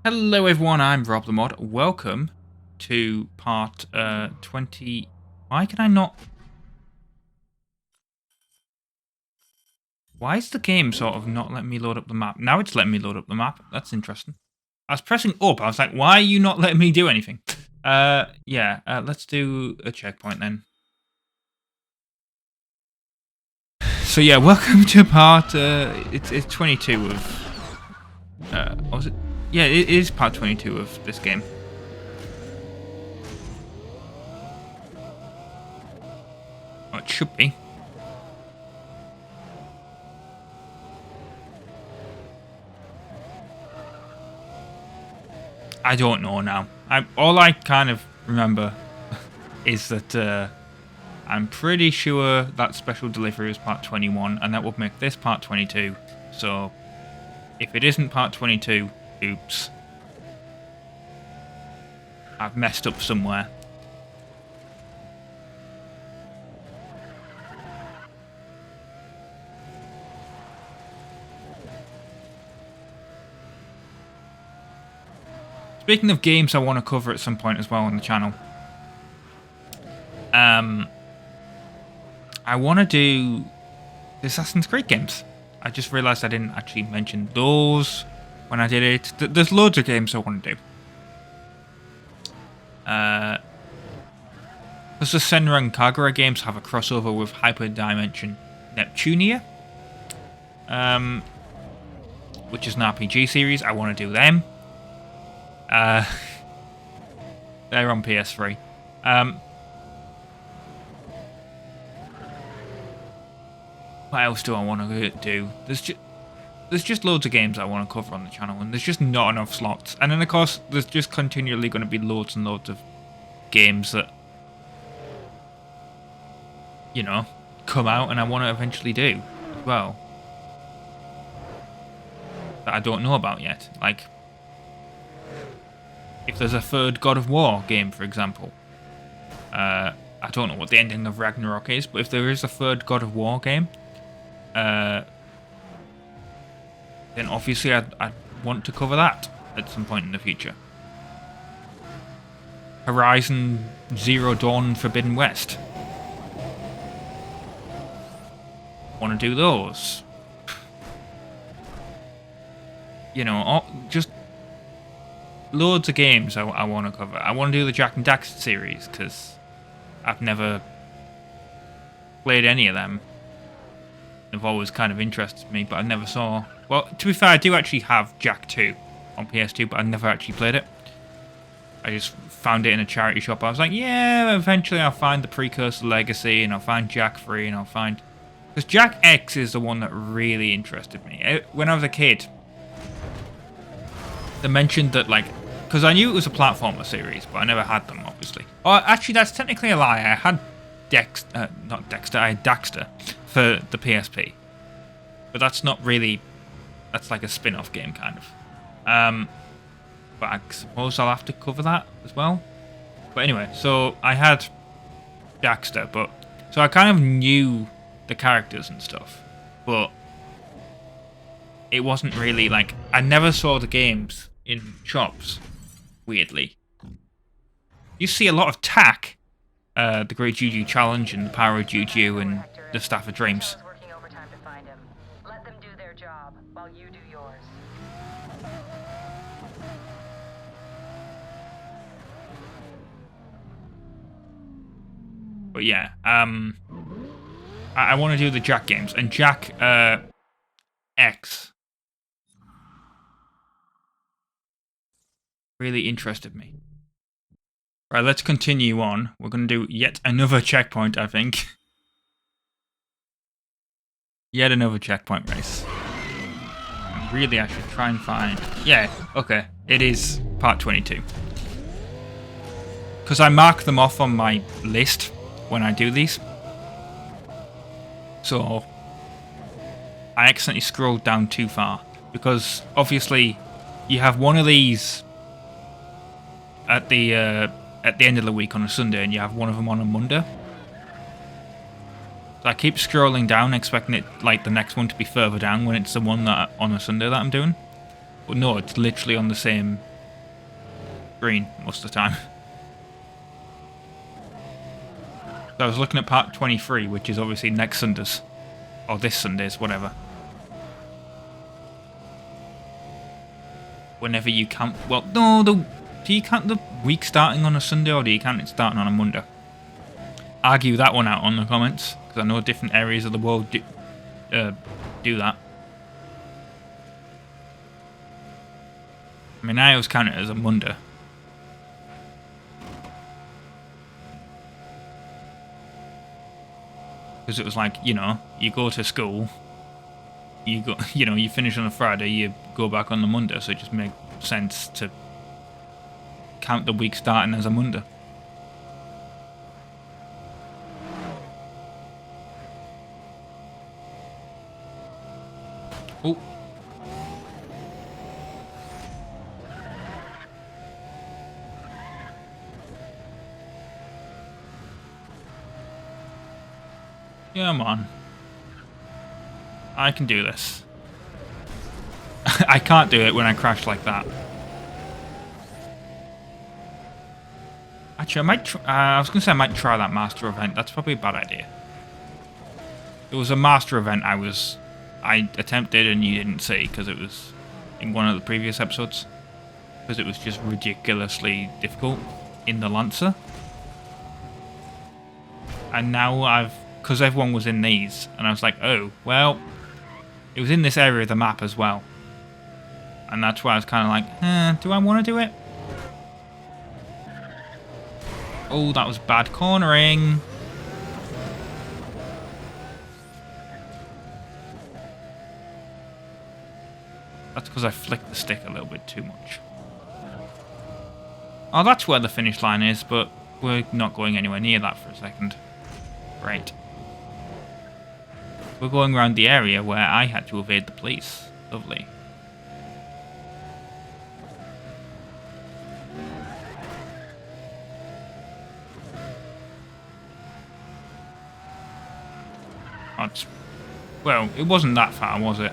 Hello everyone, I'm RobtheMod. Welcome to part 20... Why can I not... Why is the game sort of not letting me load up the map? Now it's letting me load up the map. That's interesting. I was pressing up. I was like, why are you not letting me do anything? Let's do a checkpoint then. So yeah, welcome to part... it's 22 of... was it? Yeah, it is part 22 of this game. Oh, it should be. I don't know now. All I kind of remember is that I'm pretty sure that special delivery was part 21, and that would make this part 22. So, if it isn't part 22, oops. I've messed up somewhere. Speaking of games I want to cover at some point as well on the channel. I want to do the Assassin's Creed games. I just realised I didn't actually mention those when I did it. There's loads of games I want to do. Because the Senra and Kagura games have a crossover with Hyperdimension Neptunia. Which is an RPG series. I want to do them. They're on PS3. What else do I want to do? There's just loads of games I want to cover on the channel, and there's just not enough slots. And then of course, there's just continually going to be loads and loads of games that, you know, come out and I want to eventually do as well. That I don't know about yet. Like, if there's a third God of War game, for example. I don't know what the ending of Ragnarok is, but if there is a third God of War game, then obviously I'd want to cover that at some point in the future. Horizon Zero Dawn Forbidden West. Want to do those. You know, just loads of games I want to cover. I want to do the Jak and Daxter series, because I've never played any of them. They've always kind of interested me, but I never saw... Well, to be fair, I do actually have Jak 2 on PS2, but I never actually played it. I just found it in a charity shop. I was like, yeah, eventually I'll find the Precursor Legacy, and I'll find Jak 3, and I'll find... Because Jak X is the one that really interested me. When I was a kid, they mentioned that, like... Because I knew it was a platformer series, but I never had them, obviously. Oh, actually, that's technically a lie. I had I had Daxter for the PSP. But that's not really... That's like a spin-off game, kind of. But I suppose I'll have to cover that as well. But anyway, so I had Daxter, but... So I kind of knew the characters and stuff. But it wasn't really, like... I never saw the games in shops, weirdly. You see a lot of TAC. The Great Juju Challenge and the Power of Juju and the Staff of Dreams. Let them do their job while you do yours. But yeah, I want to do the Jak games, and Jak X really interested me. Right, let's continue on. We're going to do yet another checkpoint, I think. Yet another checkpoint race. And really, I should try and find... Yeah, okay. It is part 22. Because I mark them off on my list when I do these. So, I accidentally scrolled down too far. Because, obviously, you have one of these at the end of the week on a Sunday, and you have one of them on a Monday. So I keep scrolling down, expecting it, like, the next one to be further down when it's the one that on a Sunday that I'm doing. But no, it's literally on the same green most of the time. So I was looking at part 23, which is obviously next Sunday's. Or this Sunday's, whatever. Whenever you count... Well, no, do you count the week starting on a Sunday or do you count it starting on a Monday? Argue that one out on the comments, because I know different areas of the world do that. I mean, I always count it as a Monday. Because it was like, you know, you go to school, you finish on a Friday, you go back on the Monday, so it just makes sense to count the week starting as a Monday. Oh. Come on. I can do this. I can't do it when I crash like that. Actually, I was going to say I might try that master event. That's probably a bad idea. It was a master event I attempted and you didn't see because it was in one of the previous episodes. Because it was just ridiculously difficult in the Lancer. And now because everyone was in these, and I was like, oh, well, it was in this area of the map as well. And that's why I was kind of like, do I want to do it? Oh, that was bad cornering. That's because I flicked the stick a little bit too much. Oh, that's where the finish line is, but we're not going anywhere near that for a second. Great. We're going around the area where I had to evade the police. Lovely. Well, it wasn't that far, was it?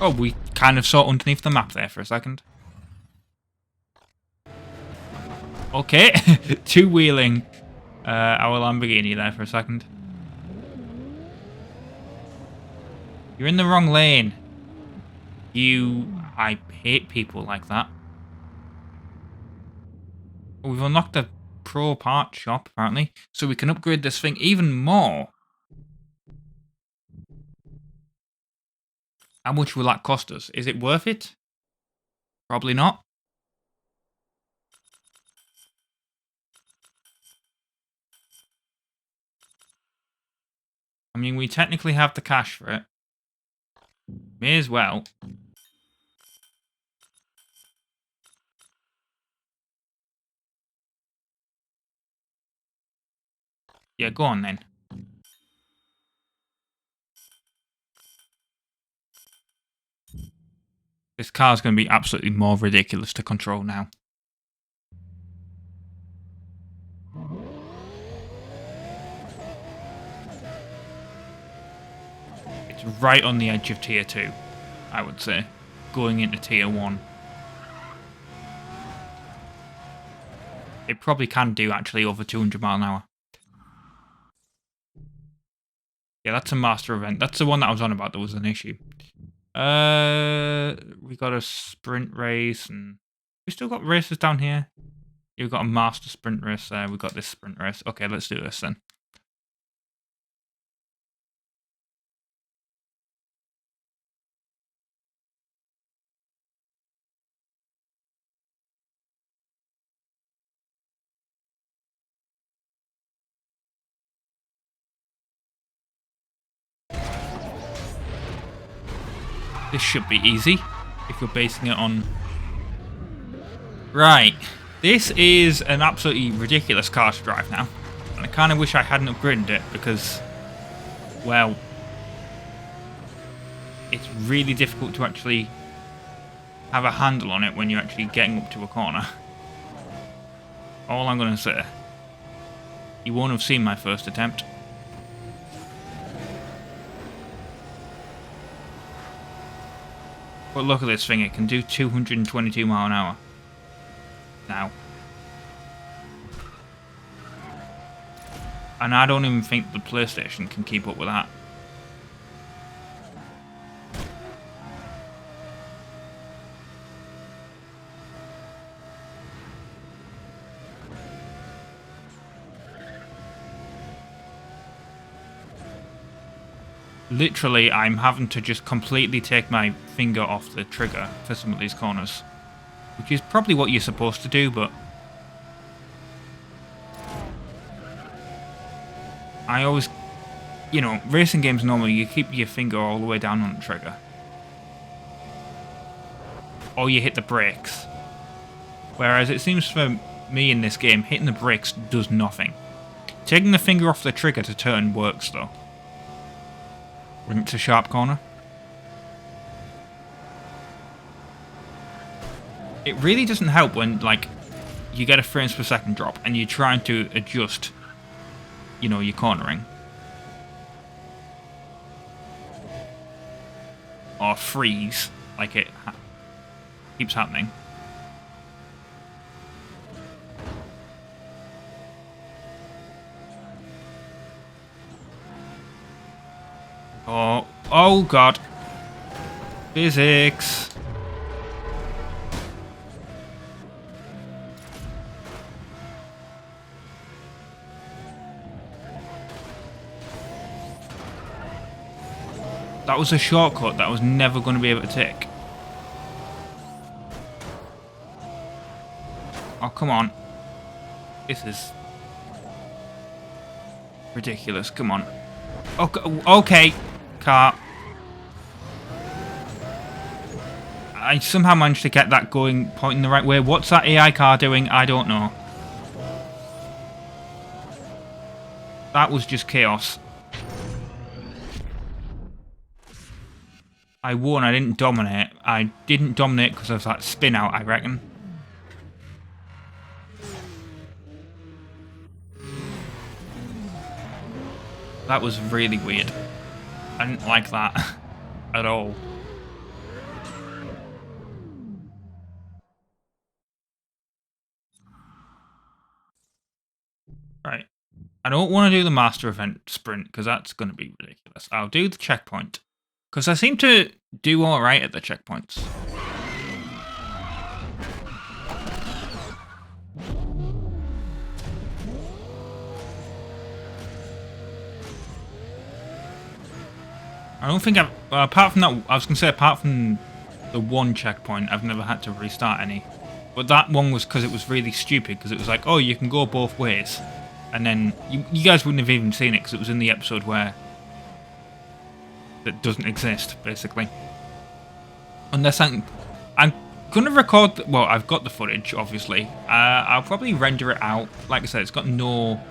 Oh, we kind of saw underneath the map there for a second. Okay, two-wheeling our Lamborghini there for a second. You're in the wrong lane. I hate people like that. Oh, we've unlocked a pro part shop, apparently, so we can upgrade this thing even more. How much will that cost us? Is it worth it? Probably not. I mean, we technically have the cash for it. May as well. Yeah, go on then. This car's going to be absolutely more ridiculous to control now. It's right on the edge of tier 2, I would say, going into tier 1. It probably can do actually over 200 mile an hour. Yeah, that's a master event. That's the one that I was on about. There was an issue. We got a sprint race, and we still got races down here. Yeah, we've got a master sprint race there. We've got this sprint race. Okay, let's do this then. This should be easy if you're basing it on... Right. This is an absolutely ridiculous car to drive now. And I kind of wish I hadn't upgraded it because, well, it's really difficult to actually have a handle on it when you're actually getting up to a corner. All I'm going to say, you won't have seen my first attempt. But look at this thing, it can do 222 mile an hour. now. And I don't even think the PlayStation can keep up with that. Literally, I'm having to just completely take my finger off the trigger for some of these corners. Which is probably what you're supposed to do, but... I always... You know, racing games normally, you keep your finger all the way down on the trigger. Or you hit the brakes. Whereas it seems for me in this game, hitting the brakes does nothing. Taking the finger off the trigger to turn works, though. When it's a sharp corner. It really doesn't help when, like, you get a frames per second drop and you're trying to adjust, you know, your cornering. Or freeze, like it keeps happening. Oh god. Physics. That was a shortcut that I was never going to be able to take. Oh, come on. This is ridiculous. Come on. Okay, car. I somehow managed to get that going, pointing the right way. What's that AI car doing? I don't know. That was just chaos. I won, I didn't dominate. I didn't dominate because of that spin out, I reckon. That was really weird. I didn't like that at all. Right. I don't want to do the master event sprint because that's going to be ridiculous. I'll do the checkpoint. Because I seem to do alright at the checkpoints. I don't think I've... apart from that, I was going to say apart from the one checkpoint, I've never had to restart any. But that one was because it was really stupid, because it was like, oh, you can go both ways. And then, you guys wouldn't have even seen it, because it was in the episode where... that doesn't exist, basically. Unless I'm going to record... well, I've got the footage, obviously. I'll probably render it out. Like I said, it's got no...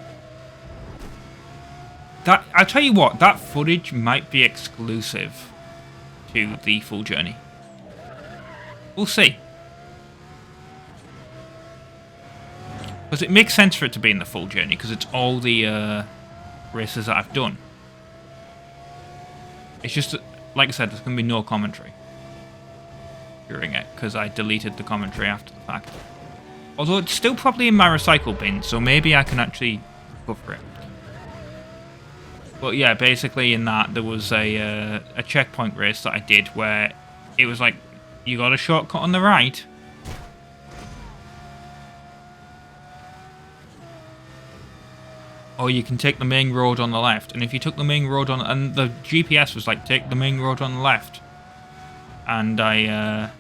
I'll tell you what, that footage might be exclusive to the full journey. We'll see. Because it makes sense for it to be in the full journey, because it's all the races that I've done. It's just, that, like I said, there's going to be no commentary during it, because I deleted the commentary after the fact. Although it's still probably in my recycle bin, so maybe I can actually recover it. But yeah, basically in that, there was a checkpoint race that I did where it was like, you got a shortcut on the right. Or you can take the main road on the left. And if you took the main road on... and the GPS was like, take the main road on the left. And I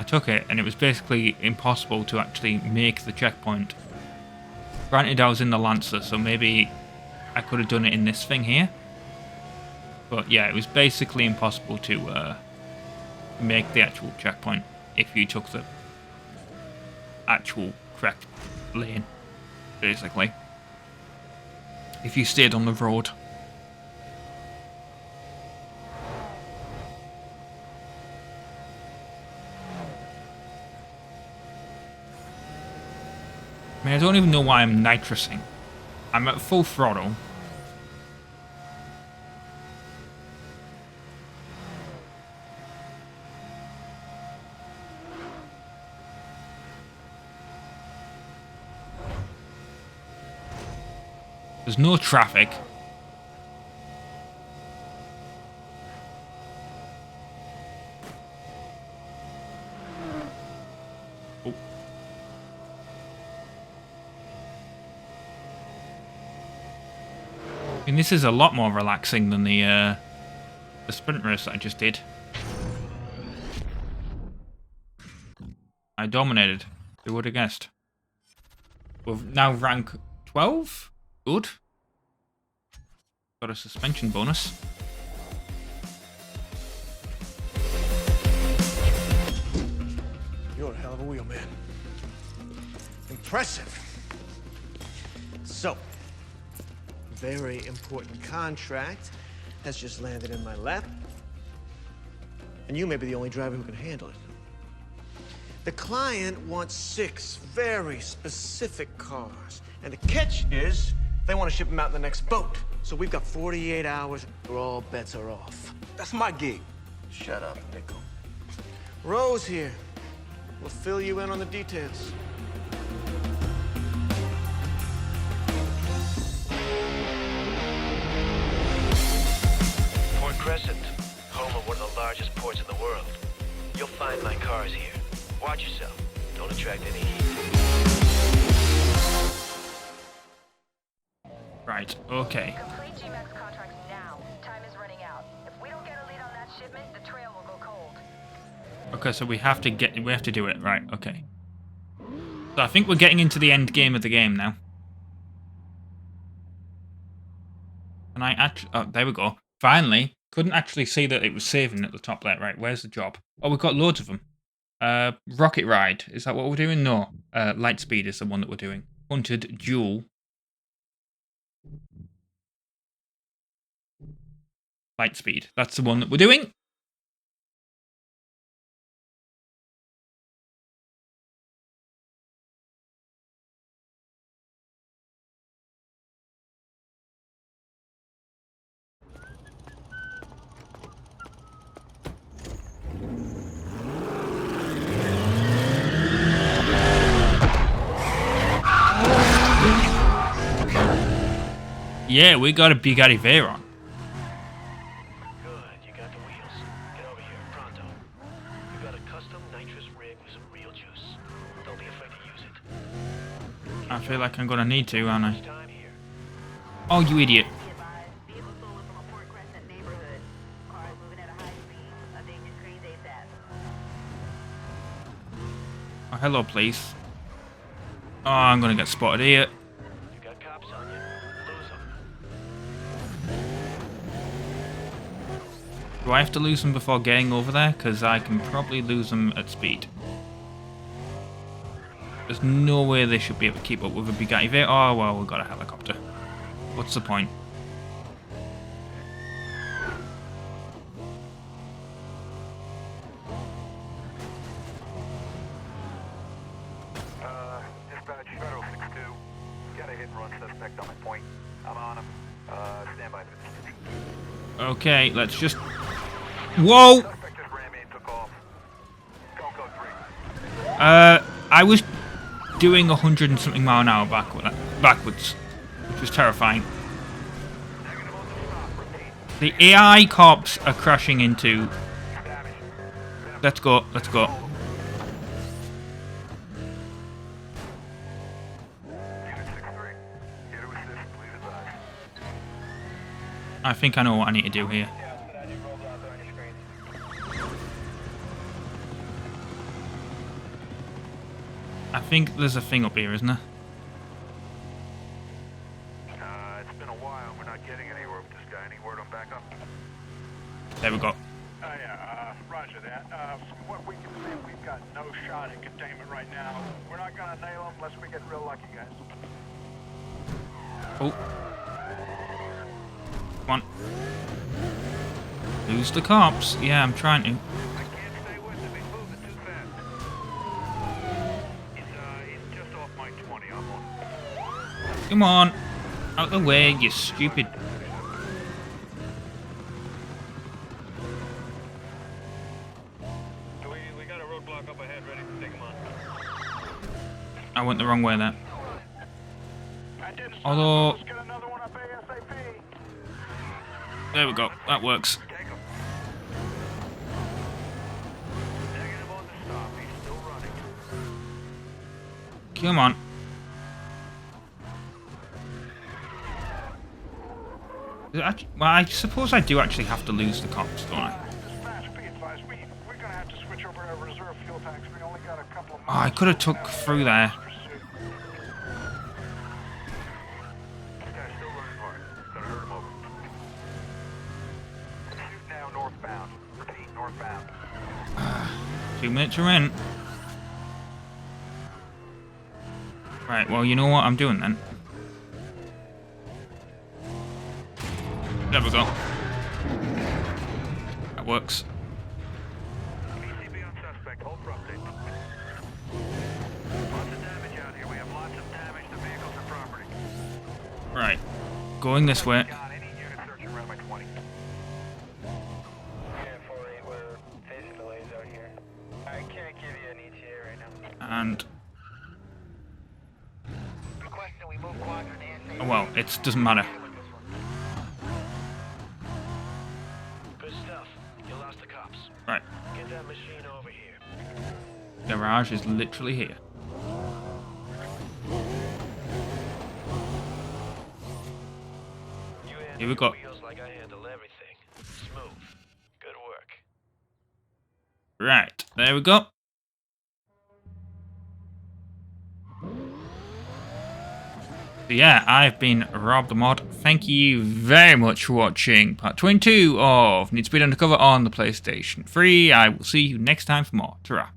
took it, and it was basically impossible to actually make the checkpoint. Granted, I was in the Lancer, so maybe I could have done it in this thing here. But yeah, it was basically impossible to make the actual checkpoint if you took the actual correct lane, basically. If you stayed on the road. I mean, I don't even know why I'm nitrosing. I'm at full throttle. There's no traffic. Oh. I mean, this is a lot more relaxing than the sprint race that I just did. I dominated. Who would have guessed? We're now rank 12. Good. Got a suspension bonus. You're a hell of a wheelman. Impressive. So, very important contract has just landed in my lap. And you may be the only driver who can handle it. The client wants 6 very specific cars. And the catch is, they want to ship them out in the next boat. So we've got 48 hours, or all bets are off. That's my gig. Shut up, Nickel. Rose here. We'll fill you in on the details. Port Crescent, home of one of the largest ports in the world. You'll find my cars here. Watch yourself. Don't attract any heat. Right, okay. Complete GMAX contracts now. Time is running out. If we don't get a lead on that shipment, the trail will go cold. Okay, so we have to do it. Right, okay. So I think we're getting into the end game of the game now. And I actually... Oh, there we go. Finally. Couldn't actually see that it was saving at the top there. Right, where's the job? Oh, we've got loads of them. Rocket Ride. Is that what we're doing? No. Lightspeed is the one that we're doing. Hunted Duel. Lightspeed. That's the one that we're doing. Yeah, we got a Bugatti Veyron. Good, you got the wheels. Get over here, pronto. You got a custom nitrous rig with some real juice. Don't be afraid to use it. I feel like I'm gonna need to, aren't I? Time here. Oh, you idiot. Be advised, vehicle stolen from a Port Crescent neighborhood. Cars moving at a high speed. Update your screens ASAP. Oh, hello, police. Oh, I'm gonna get spotted here. You got cops on you. Lose them. Do I have to lose them before getting over there? Because I can probably lose them at speed. There's no way they should be able to keep up with a Bugatti Veyron. Oh, well, we've got a helicopter. What's the point? Dispatch, Federal 6-2. Got a hit and run suspect on my point. I'm on him. Stand by for this. Okay, let's just... Whoa! Suspect just ran me and took off. Go 3. I was doing 100 and something mile an hour backwards, which was terrifying. The AI cops are crashing into... Let's go, let's go. Unit 6-3. Here to assist. Please advise. I think I know what I need to do here. I think there's a thing up here, isn't there? It's been a while. We're not getting anywhere with this guy. Any word on backup? There we go. Roger that. From what we can see, we've got no shot at containment right now. We're not gonna nail him unless we get real lucky, guys. Oh. Come on. Lose the cops. Yeah, I'm trying to. I can't stay with him. He's moving too fast. He's just off my 20. I'm on. Come on. Out the way, you stupid. We got a roadblock up ahead, ready to take him on. I went the wrong way there. I didn't. Although... Let's get another one There we go. That works. Take him. Negative on the stop. He's still running. Come on. Well, I suppose I do actually have to lose the cops, don't I? Dispatch, be advised. We're gonna have to switch over to reserve fuel tanks. We only got a couple of Oh, I could have took through there. This guy's still running hard. Gotta hurt him over. Shoot now northbound. Repeat, northbound. 2 minutes are in. Right, well, you know what I'm doing then. There we go. That works. PCB on suspect. Hold for update. Lots of damage out here. We have lots of damage to vehicles and property. Right. Going this way. Got any unit searching around by 20. Yeah, 48, we're facing delays out here. I can't give you an ETA right now. And, Requesting we move quadrant ASAP. oh well, it doesn't matter. Good stuff. You lost the cops. Right. Get that machine over here. Garage is literally here. You handle Here we go. wheels like I handle everything. Smooth. Good work. Right. There we go. So yeah, I've been RobtheMod. Thank you very much for watching part 22 of Need Speed Undercover on the PlayStation 3. I will see you next time for more. Ta-ra.